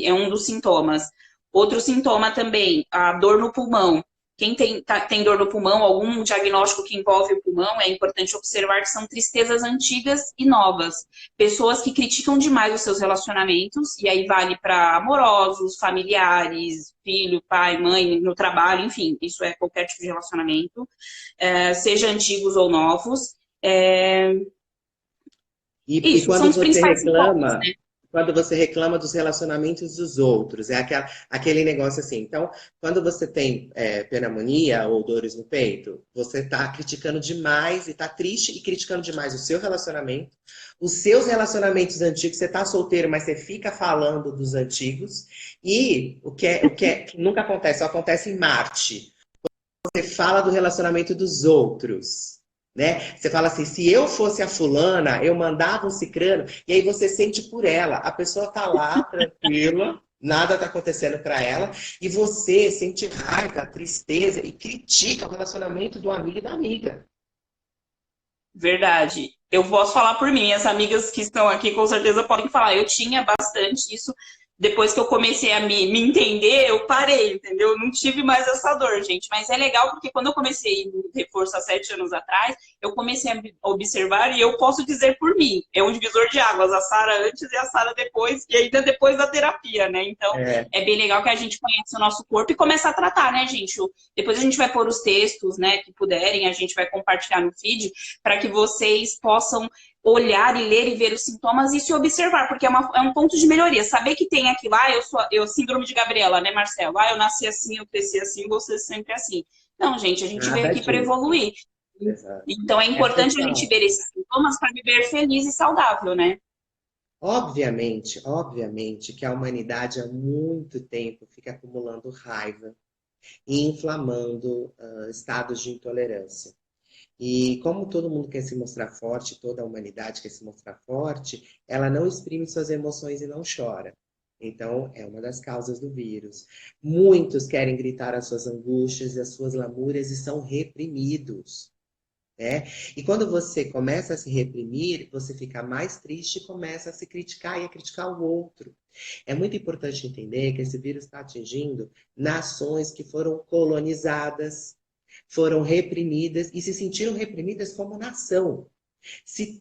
é um dos sintomas. Outro sintoma também, a dor no pulmão. Quem tem dor no pulmão, algum diagnóstico que envolve o pulmão, é importante observar que são tristezas antigas e novas. Pessoas que criticam demais os seus relacionamentos, e aí vale para amorosos, familiares, filho, pai, mãe, no trabalho, enfim, isso é qualquer tipo de relacionamento, seja antigos ou novos. E Isso, são os principais sintomas, né? quando você reclama dos relacionamentos dos outros, é aquele negócio assim. Então, quando você tem pneumonia ou dores no peito, você está criticando demais e está triste e criticando demais o seu relacionamento, os seus relacionamentos antigos. Você está solteiro, mas você fica falando dos antigos. E que nunca acontece, só acontece em Marte. Você fala do relacionamento dos outros, né? Você fala assim, se eu fosse a fulana, eu mandava um cicrano, e aí você sente por ela. A pessoa tá lá, tranquila, nada tá acontecendo para ela, e você sente raiva, tristeza e critica o relacionamento do amigo e da amiga. Verdade. Eu posso falar por mim, as amigas que estão aqui com certeza podem falar. Eu tinha bastante isso. Depois que eu comecei a me entender, eu parei, entendeu? Eu não tive mais essa dor, gente. Mas é legal porque quando eu comecei no reforço há 7 anos atrás, eu comecei a observar e eu posso dizer por mim. É um divisor de águas, a Sara antes e a Sara depois, e ainda depois da terapia, né? Então, É, é bem legal que a gente conheça o nosso corpo e começa a tratar, né, gente? Depois a gente vai pôr os textos, né, que puderem, a gente vai compartilhar no feed para que vocês possam olhar e ler e ver os sintomas e se observar, porque é um ponto de melhoria. Saber que tem aquilo, eu síndrome de Gabriela, né, Marcelo? Eu nasci assim, eu cresci assim, você sempre assim. Não, gente, a gente veio nada aqui para disso. evoluir. Exato. Então é É importante a gente total. ver esses sintomas para viver feliz e saudável, né? Obviamente que a humanidade há muito tempo fica acumulando raiva e inflamando estados de intolerância. E como todo mundo quer se mostrar forte, toda a humanidade quer se mostrar forte, ela não exprime suas emoções e não chora. Então, é uma das causas do vírus. Muitos querem gritar as suas angústias e as suas lamúrias e são reprimidos, né? E quando você começa a se reprimir, você fica mais triste e começa a se criticar e a criticar o outro. É muito importante entender que esse vírus está atingindo nações que foram colonizadas, foram reprimidas e se sentiram reprimidas como nação. Sim.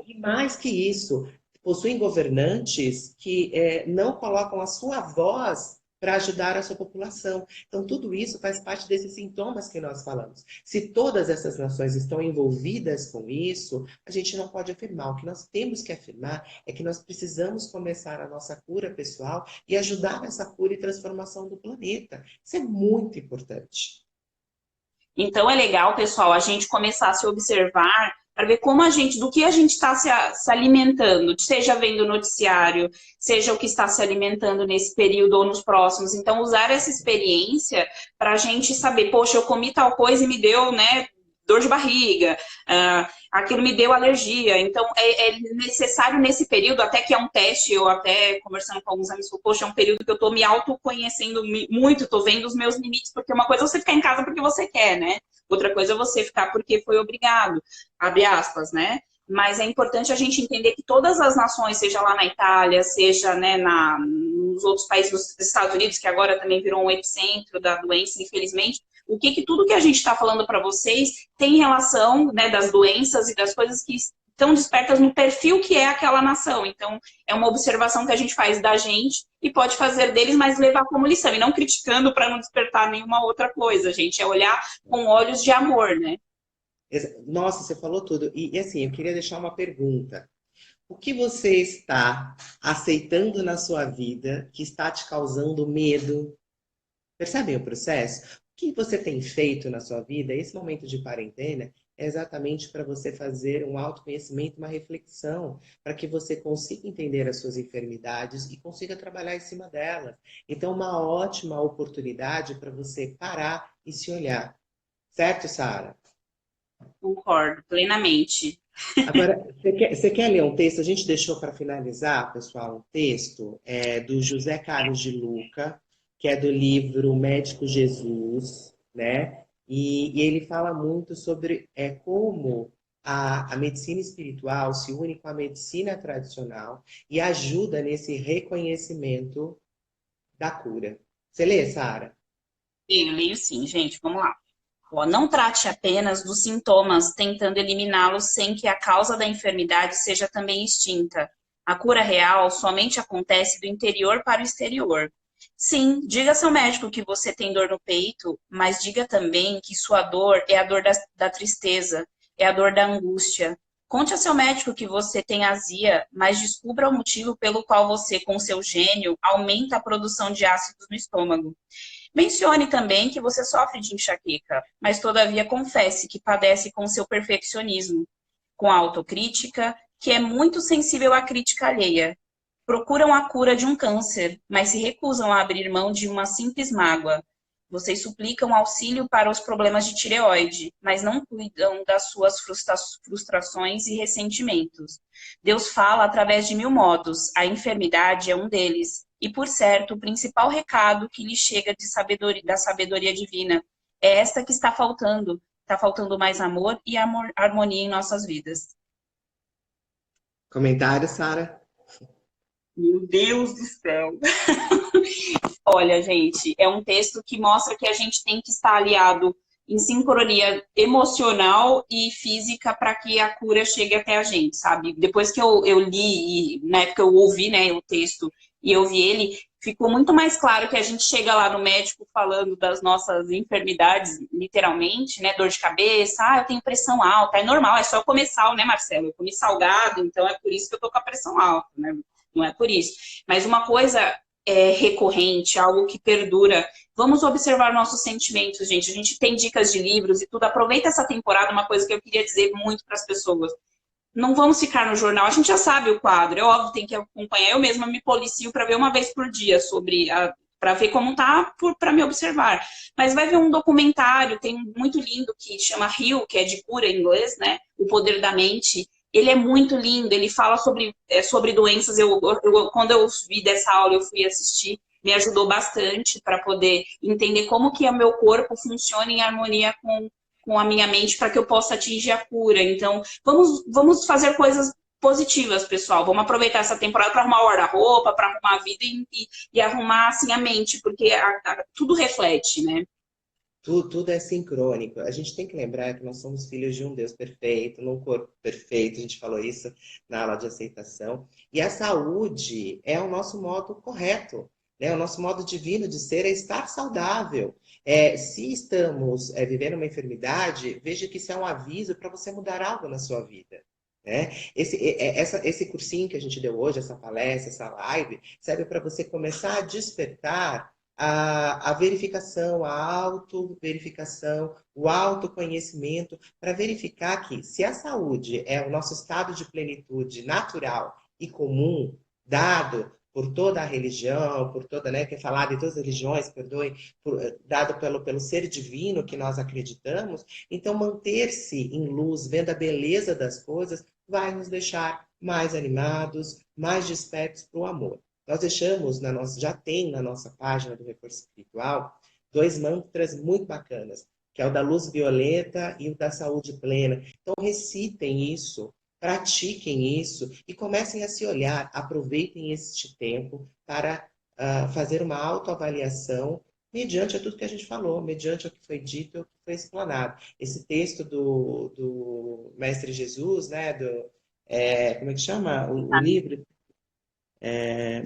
E mais que isso, possuem governantes que não colocam a sua voz para ajudar a sua população. Então, tudo isso faz parte desses sintomas que nós falamos. Se todas essas nações estão envolvidas com isso, a gente não pode afirmar. O que nós temos que afirmar é que nós precisamos começar a nossa cura pessoal e ajudar nessa cura e transformação do planeta. Isso é muito importante. Então é legal, pessoal, a gente começar a se observar para ver como a gente, do que a gente está se alimentando, seja vendo noticiário, seja o que está se alimentando nesse período ou nos próximos. Então, usar essa experiência para a gente saber, poxa, eu comi tal coisa e me deu, né, dor de barriga, aquilo me deu alergia. Então, é necessário nesse período, até que é um teste, eu até conversando com alguns amigos, poxa, é um período que eu estou me autoconhecendo muito, estou vendo os meus limites, porque uma coisa é você ficar em casa porque você quer, né? Outra coisa é você ficar porque foi obrigado, abre aspas, né? Mas é importante a gente entender que todas as nações, seja lá na Itália, seja, né, nos outros países, nos Estados Unidos, que agora também virou um epicentro da doença, infelizmente, tudo que a gente está falando para vocês tem relação, né, das doenças e das coisas que estão despertas no perfil que é aquela nação. Então, é uma observação que a gente faz da gente e pode fazer deles, mas levar como lição, e não criticando para não despertar nenhuma outra coisa, gente. É olhar com olhos de amor, né? Nossa, você falou tudo. E assim, eu queria deixar uma pergunta. O que você está aceitando na sua vida que está te causando medo? Percebem o processo? O que você tem feito na sua vida? Esse momento de quarentena é exatamente para você fazer um autoconhecimento, uma reflexão, para que você consiga entender as suas enfermidades e consiga trabalhar em cima delas. Então, uma ótima oportunidade para você parar e se olhar. Certo, Sara? Concordo plenamente. Agora, você quer ler um texto? A gente deixou para finalizar, pessoal, um texto do José Carlos de Luca, que é do livro Médico Jesus, né? E ele fala muito sobre como a medicina espiritual se une com a medicina tradicional e ajuda nesse reconhecimento da cura. Você lê, Sara? Eu leio sim, gente, vamos lá. Ó, não trate apenas dos sintomas, tentando eliminá-los sem que a causa da enfermidade seja também extinta. A cura real somente acontece do interior para o exterior. Sim, diga ao seu médico que você tem dor no peito, mas diga também que sua dor é a dor da tristeza, é a dor da angústia. Conte ao seu médico que você tem azia, mas descubra o motivo pelo qual você, com seu gênio, aumenta a produção de ácidos no estômago. Mencione também que você sofre de enxaqueca, mas todavia confesse que padece com seu perfeccionismo, com a autocrítica, que é muito sensível à crítica alheia. Procuram a cura de um câncer, mas se recusam a abrir mão de uma simples mágoa. Vocês suplicam auxílio para os problemas de tireoide, mas não cuidam das suas frustrações e ressentimentos. Deus fala através de 1000 modos, a enfermidade é um deles. E, por certo, o principal recado que lhe chega da sabedoria divina é esta que está faltando. Está faltando mais amor e harmonia em nossas vidas. Comentário, Sara? Meu Deus do céu! Olha, gente, é um texto que mostra que a gente tem que estar aliado em sincronia emocional e física para que a cura chegue até a gente, sabe? Depois que eu li, e na época eu ouvi, né, o texto e eu vi ele, ficou muito mais claro que a gente chega lá no médico falando das nossas enfermidades, literalmente, né, dor de cabeça, eu tenho pressão alta, é normal, é só eu comer sal, né, Marcelo? Eu comi salgado, então é por isso que eu tô com a pressão alta, né? Não é por isso. Mas uma coisa recorrente, algo que perdura. Vamos observar nossos sentimentos, gente. A gente tem dicas de livros e tudo. Aproveita essa temporada, uma coisa que eu queria dizer muito para as pessoas. Não vamos ficar no jornal. A gente já sabe o quadro. É óbvio, tem que acompanhar. Eu mesma me policio para ver uma vez por dia sobre para ver como tá, para me observar. Mas vai ver um documentário, tem um muito lindo que chama Heal, que é de cura em inglês, né? O Poder da Mente. Ele é muito lindo, ele fala sobre doenças. Quando eu vi dessa aula, eu fui assistir, me ajudou bastante para poder entender como que o meu corpo funciona em harmonia com a minha mente para que eu possa atingir a cura. Então, vamos fazer coisas positivas, pessoal. Vamos aproveitar essa temporada para arrumar o guarda-roupa, para arrumar a vida e arrumar assim a mente, porque tudo reflete, né? Tudo é sincrônico. A gente tem que lembrar que nós somos filhos de um Deus perfeito, num corpo perfeito. A gente falou isso na aula de aceitação. E a saúde é o nosso modo correto, né? O nosso modo divino de ser é estar saudável. Se estamos vivendo uma enfermidade, veja que isso é um aviso para você mudar algo na sua vida. Né? Esse cursinho que a gente deu hoje, essa palestra, essa live, serve para você começar a despertar a verificação, a auto-verificação, o autoconhecimento, para verificar que se a saúde é o nosso estado de plenitude natural e comum, dado por toda a religião, por toda, né, que é falado em todas as religiões, perdoe, dado pelo ser divino que nós acreditamos, então manter-se em luz, vendo a beleza das coisas, vai nos deixar mais animados, mais despertos para o amor. Nós deixamos, já tem na nossa página do Reforço Espiritual, 2 mantras muito bacanas, que é o da luz violeta e o da saúde plena. Então, recitem isso, pratiquem isso e comecem a se olhar. Aproveitem este tempo para fazer uma autoavaliação mediante a tudo que a gente falou, mediante o que foi dito e o que foi explanado. Esse texto do Mestre Jesus, né, como é que chama? O livro...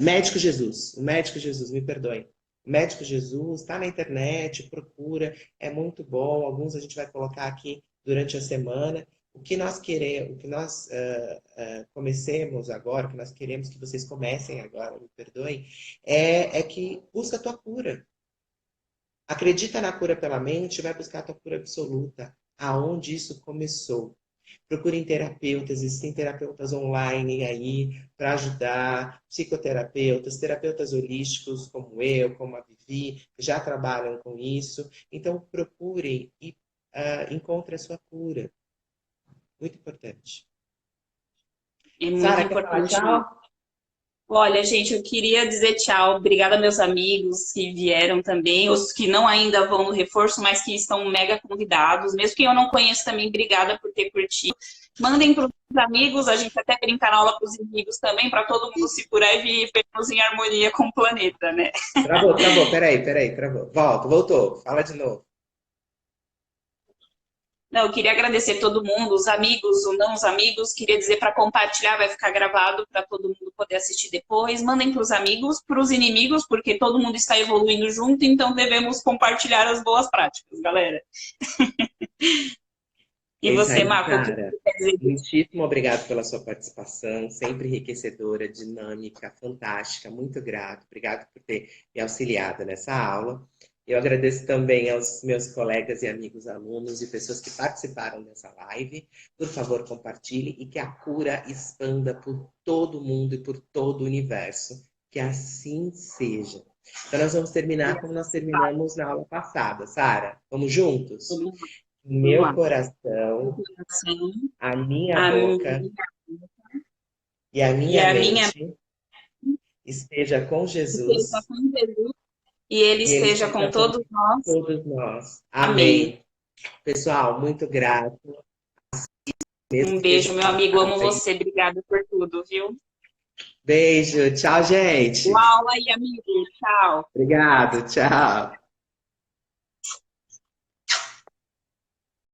Médico Jesus, o Médico Jesus, me perdoem. O Médico Jesus está na internet, procura, é muito bom. Alguns a gente vai colocar aqui durante a semana. O que nós queremos, o que nós comecemos agora, o que nós queremos que vocês comecem agora, me perdoem, é que busca a tua cura. Acredita na cura pela mente, vai buscar a tua cura absoluta. Aonde isso começou? Procurem terapeutas, existem terapeutas online aí para ajudar, psicoterapeutas, terapeutas holísticos como eu, como a Vivi, que já trabalham com isso. Então, procurem e encontrem a sua cura. Muito importante. É muito Sara, importante. quer falar tchau? Olha, gente, eu queria dizer tchau. Obrigada, meus amigos que vieram também, os que não ainda vão no reforço, mas que estão mega convidados. Mesmo que eu não conheça também, obrigada por ter curtido. Mandem para os amigos, a gente até brincar na aula para os amigos também, para todo mundo se curar e vivermos em harmonia com o planeta, né? Travou, peraí, travou. Voltou, fala de novo. Não, eu queria agradecer todo mundo, os amigos, os não os amigos, queria dizer para compartilhar, vai ficar gravado para todo mundo poder assistir depois. Mandem para os amigos, para os inimigos, porque todo mundo está evoluindo junto, então devemos compartilhar as boas práticas, galera. E você, Marco, o que você quer dizer? Muitíssimo obrigado pela sua participação, sempre enriquecedora, dinâmica, fantástica, muito grato. Obrigado por ter me auxiliado nessa aula. Eu agradeço também aos meus colegas e amigos alunos e pessoas que participaram dessa live. Por favor, compartilhe e que a cura expanda por todo mundo e por todo o universo. Que assim seja. Então, nós vamos terminar como nós terminamos na aula passada. Sara, vamos juntos? Meu coração, a minha boca e a minha mente esteja com Jesus. E ele esteja com todos nós. Todos nós. Amém. Pessoal, muito grato. Um beijo, meu amigo. Amo você. Obrigada por tudo, viu? Beijo. Tchau, gente. Boa aula aí, amigo. Tchau. Obrigado. Tchau.